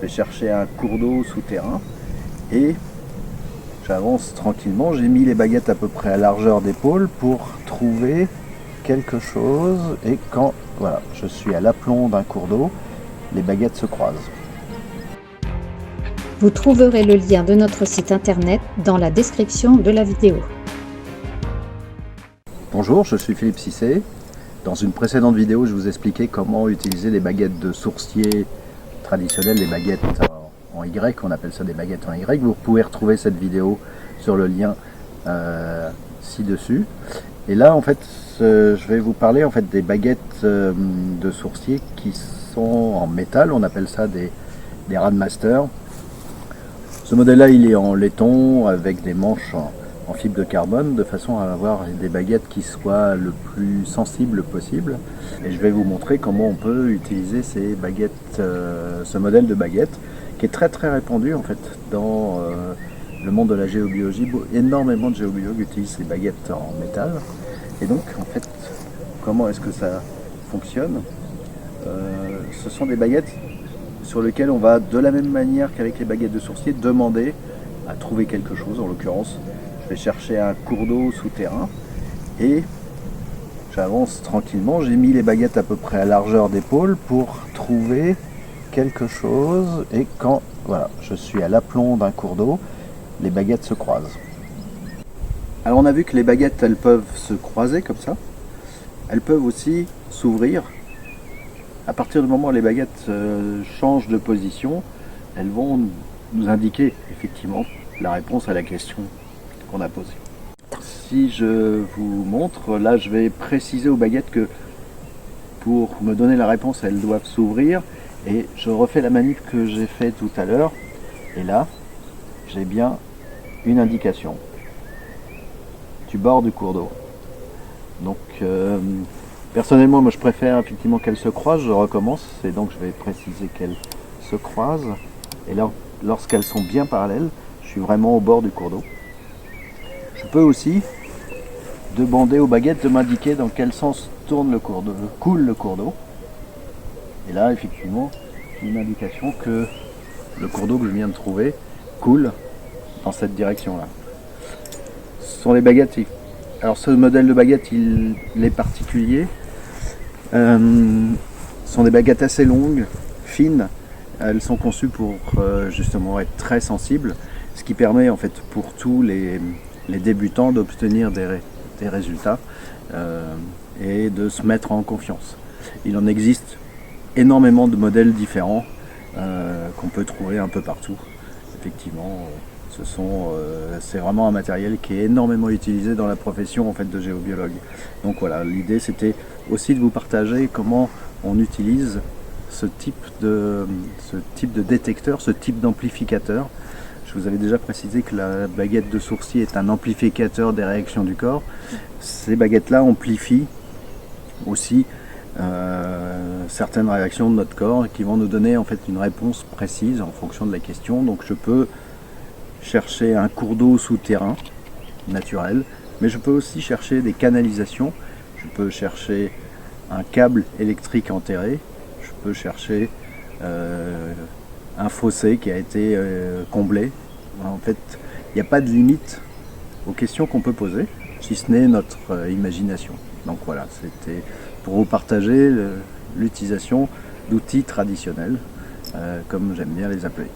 vais chercher un cours d'eau souterrain et j'avance tranquillement. J'ai mis les baguettes à peu près à largeur d'épaule pour trouver quelque chose. Et quand voilà, je suis à l'aplomb d'un cours d'eau, les baguettes se croisent. Vous trouverez le lien de notre site internet dans la description de la vidéo. Bonjour, je suis Philippe Cissé. Dans une précédente vidéo, je vous expliquais comment utiliser les baguettes de sourcier traditionnelles, les baguettes en Y, on appelle ça des baguettes en Y. Vous pouvez retrouver cette vidéo sur le lien ci-dessus. Et là, en fait, je vais vous parler en fait des baguettes de sourcier qui sont en métal. On appelle ça des Radmaster. Ce modèle-là, il est en laiton avec des manches en fibre de carbone, de façon à avoir des baguettes qui soient le plus sensibles possible. Et je vais vous montrer comment on peut utiliser ces baguettes, ce modèle de baguette, qui est très répandu en fait dans le monde de la géobiologie. Énormément de géobiologues utilisent ces baguettes en métal. Et donc, en fait, comment est-ce que ça fonctionne? Ce sont des baguettes sur lesquelles on va, de la même manière qu'avec les baguettes de sourcier, demander à trouver quelque chose. En l'occurrence, je vais chercher un cours d'eau souterrain et j'avance tranquillement. J'ai mis les baguettes à peu près à largeur d'épaule pour trouver quelque chose. Et quand voilà, je suis à l'aplomb d'un cours d'eau, les baguettes se croisent. Alors on a vu que les baguettes, elles peuvent se croiser comme ça. Elles peuvent aussi s'ouvrir. À partir du moment où les baguettes changent de position, elles vont nous indiquer effectivement la réponse à la question qu'on a posée. Si je vous montre, là je vais préciser aux baguettes que pour me donner la réponse, elles doivent s'ouvrir. Et je refais la manip que j'ai fait tout à l'heure. Et là, j'ai bien une indication du bord du cours d'eau. Donc personnellement, moi je préfère effectivement qu'elles se croisent. Je recommence, et donc je vais préciser qu'elles se croisent. Et là, lorsqu'elles sont bien parallèles, je suis vraiment au bord du cours d'eau. Je peux aussi demander aux baguettes de m'indiquer dans quel sens tourne le cours d'eau, coule le cours d'eau. Et là, effectivement, j'ai une indication que le cours d'eau que je viens de trouver coule dans cette direction-là. Ce sont les baguettes. Alors ce modèle de baguette, il est particulier. Ce sont des baguettes assez longues, fines. Elles sont conçues pour justement être très sensibles, ce qui permet en fait pour tous les débutants d'obtenir des résultats et de se mettre en confiance. Il en existe énormément de modèles différents qu'on peut trouver un peu partout. Effectivement, c'est vraiment un matériel qui est énormément utilisé dans la profession en fait, de géobiologue. Donc voilà, l'idée c'était aussi de vous partager comment on utilise ce type de détecteur, ce type d'amplificateur. Je vous avais déjà précisé que la baguette de sourcier est un amplificateur des réactions du corps. Ces baguettes-là amplifient aussi certaines réactions de notre corps qui vont nous donner en fait une réponse précise en fonction de la question. Donc je peux chercher un cours d'eau souterrain naturel, mais je peux aussi chercher des canalisations. Je peux chercher un câble électrique enterré. Je peux chercher un fossé qui a été comblé. En fait, il n'y a pas de limite aux questions qu'on peut poser, si ce n'est notre imagination. Donc voilà, c'était pour vous partager l'utilisation d'outils traditionnels, comme j'aime bien les appeler.